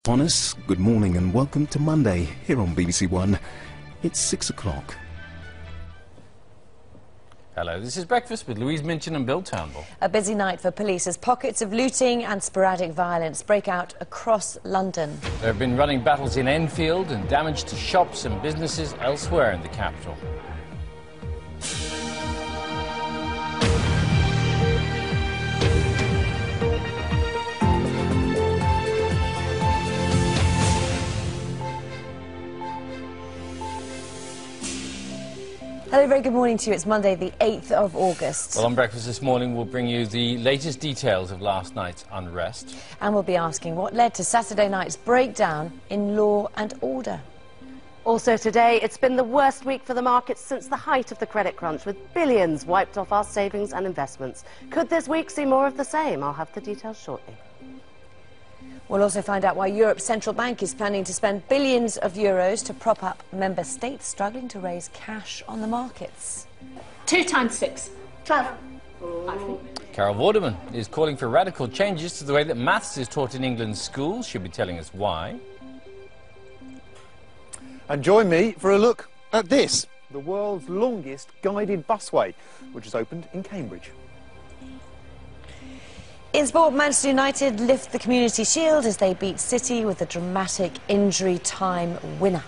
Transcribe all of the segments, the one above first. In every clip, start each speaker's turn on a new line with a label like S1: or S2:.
S1: On us, good morning and welcome to Monday here on BBC One. It's 6 o'clock.
S2: Hello, this is Breakfast with Louise Minchin and Bill Turnbull.
S3: A busy night for police as pockets of looting and sporadic violence break out across London.
S2: There have been running battles in Enfield and damage to shops and businesses elsewhere in the capital.
S3: Hello, very good morning to you. It's Monday, the 8th of August.
S2: Well, on Breakfast this morning, we'll bring you the latest details of last night's unrest.
S3: And we'll be asking what led to Saturday night's breakdown in law and order.
S4: Also today, it's been the worst week for the markets since the height of the credit crunch, with billions wiped off our savings and investments. Could this week see more of the same? I'll have the details shortly.
S3: We'll also find out why Europe's central bank is planning to spend billions of euros to prop up member states struggling to raise cash on the markets.
S5: 2 times 6. 12.
S2: Carol Vorderman is calling for radical changes to the way that maths is taught in England's schools. She'll be telling us why.
S6: And join me for a look at this, the world's longest guided busway, which has opened in Cambridge.
S3: In sport, Manchester United lift the Community Shield as they beat City with a dramatic injury time winner.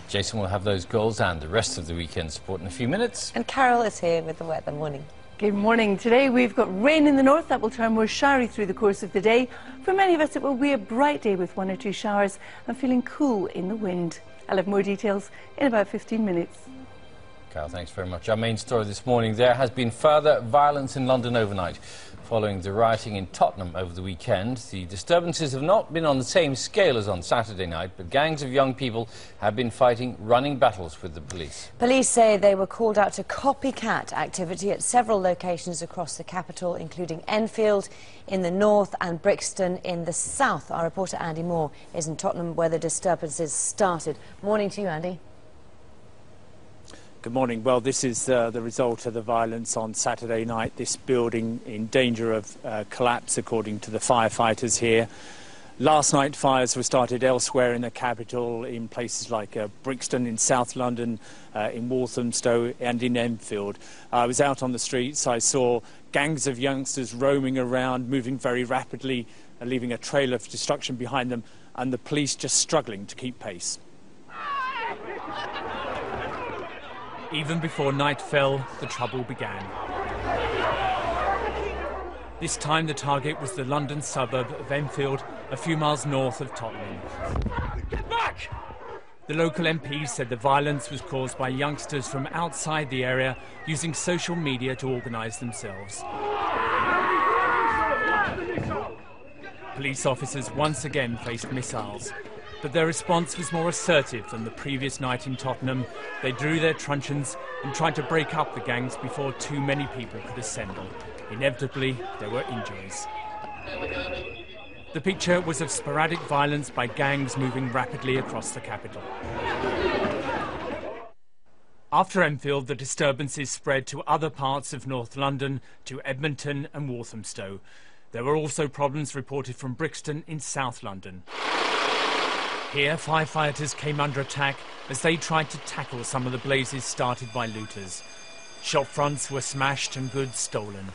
S2: Jason will have those goals and the rest of the weekend sport in a few minutes.
S3: And Carol is here with the weather. Morning.
S7: Good morning. Today we've got rain in the north that will turn more showery through the course of the day. For many of us it will be a bright day with 1 or 2 showers and feeling cool in the wind. I'll have more details in about 15 minutes.
S2: Carol, thanks very much. Our main story this morning: there has been further violence in London overnight following the rioting in Tottenham over the weekend. The disturbances have not been on the same scale as on Saturday night, but gangs of young people have been fighting running battles with the police.
S3: Police say they were called out to copycat activity at several locations across the capital, including Enfield in the north and Brixton in the south. Our reporter Andy Moore is in Tottenham where the disturbances started. Morning to you, Andy.
S8: Good morning. Well, this is the result of the violence on Saturday night. This building in danger of collapse, according to the firefighters here. Last night, fires were started elsewhere in the capital, in places like Brixton in South London, in Walthamstow and in Enfield. I was out on the streets. I saw gangs of youngsters roaming around, moving very rapidly, leaving a trail of destruction behind them, and the police just struggling to keep pace. Even before night fell, the trouble began. This time the target was the London suburb of Enfield, a few miles north of Tottenham. Get back! The local MP said the violence was caused by youngsters from outside the area using social media to organise themselves. Police officers once again faced missiles, but their response was more assertive than the previous night in Tottenham. They drew their truncheons and tried to break up the gangs before too many people could assemble. Inevitably, there were injuries. The picture was of sporadic violence by gangs moving rapidly across the capital. After Enfield, the disturbances spread to other parts of North London, to Edmonton and Walthamstow. There were also problems reported from Brixton in South London. Here, firefighters came under attack as they tried to tackle some of the blazes started by looters. Shop fronts were smashed and goods stolen.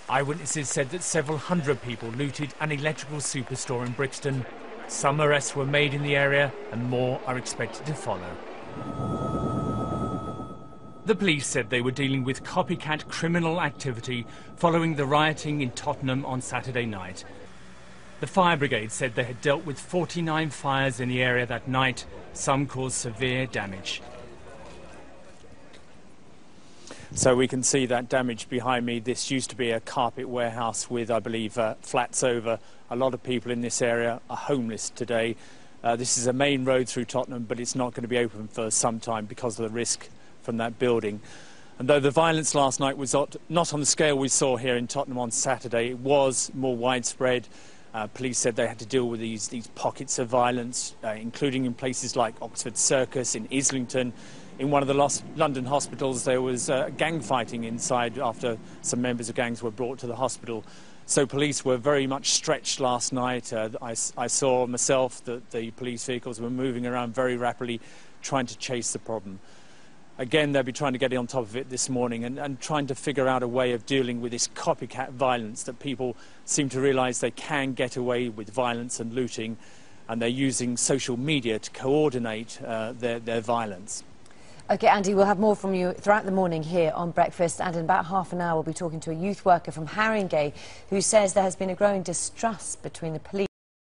S8: Eyewitnesses said that several hundred people looted an electrical superstore in Brixton. Some arrests were made in the area and more are expected to follow. The police said they were dealing with copycat criminal activity following the rioting in Tottenham on Saturday night. The fire brigade said they had dealt with 49 fires in the area that night. Some caused severe damage. So we can see that damage behind me. This used to be a carpet warehouse with, I believe, flats over. A lot of people in this area are homeless today. This is a main road through Tottenham, but it's not going to be open for some time because of the risk from that building. And though the violence last night was not on the scale we saw here in Tottenham on Saturday, it was more widespread. Police said they had to deal with these pockets of violence, including in places like Oxford Circus, in Islington. In one of the London hospitals, there was gang fighting inside after some members of gangs were brought to the hospital. So police were very much stretched last night. I saw myself that the police vehicles were moving around very rapidly, trying to chase the problem. Again, they'll be trying to get on top of it this morning and trying to figure out a way of dealing with this copycat violence that people seem to realise they can get away with violence and looting, and they're using social media to coordinate their violence.
S3: OK, Andy, we'll have more from you throughout the morning here on Breakfast, and in about half an hour we'll be talking to a youth worker from Haringey who says there has been a growing distrust between the police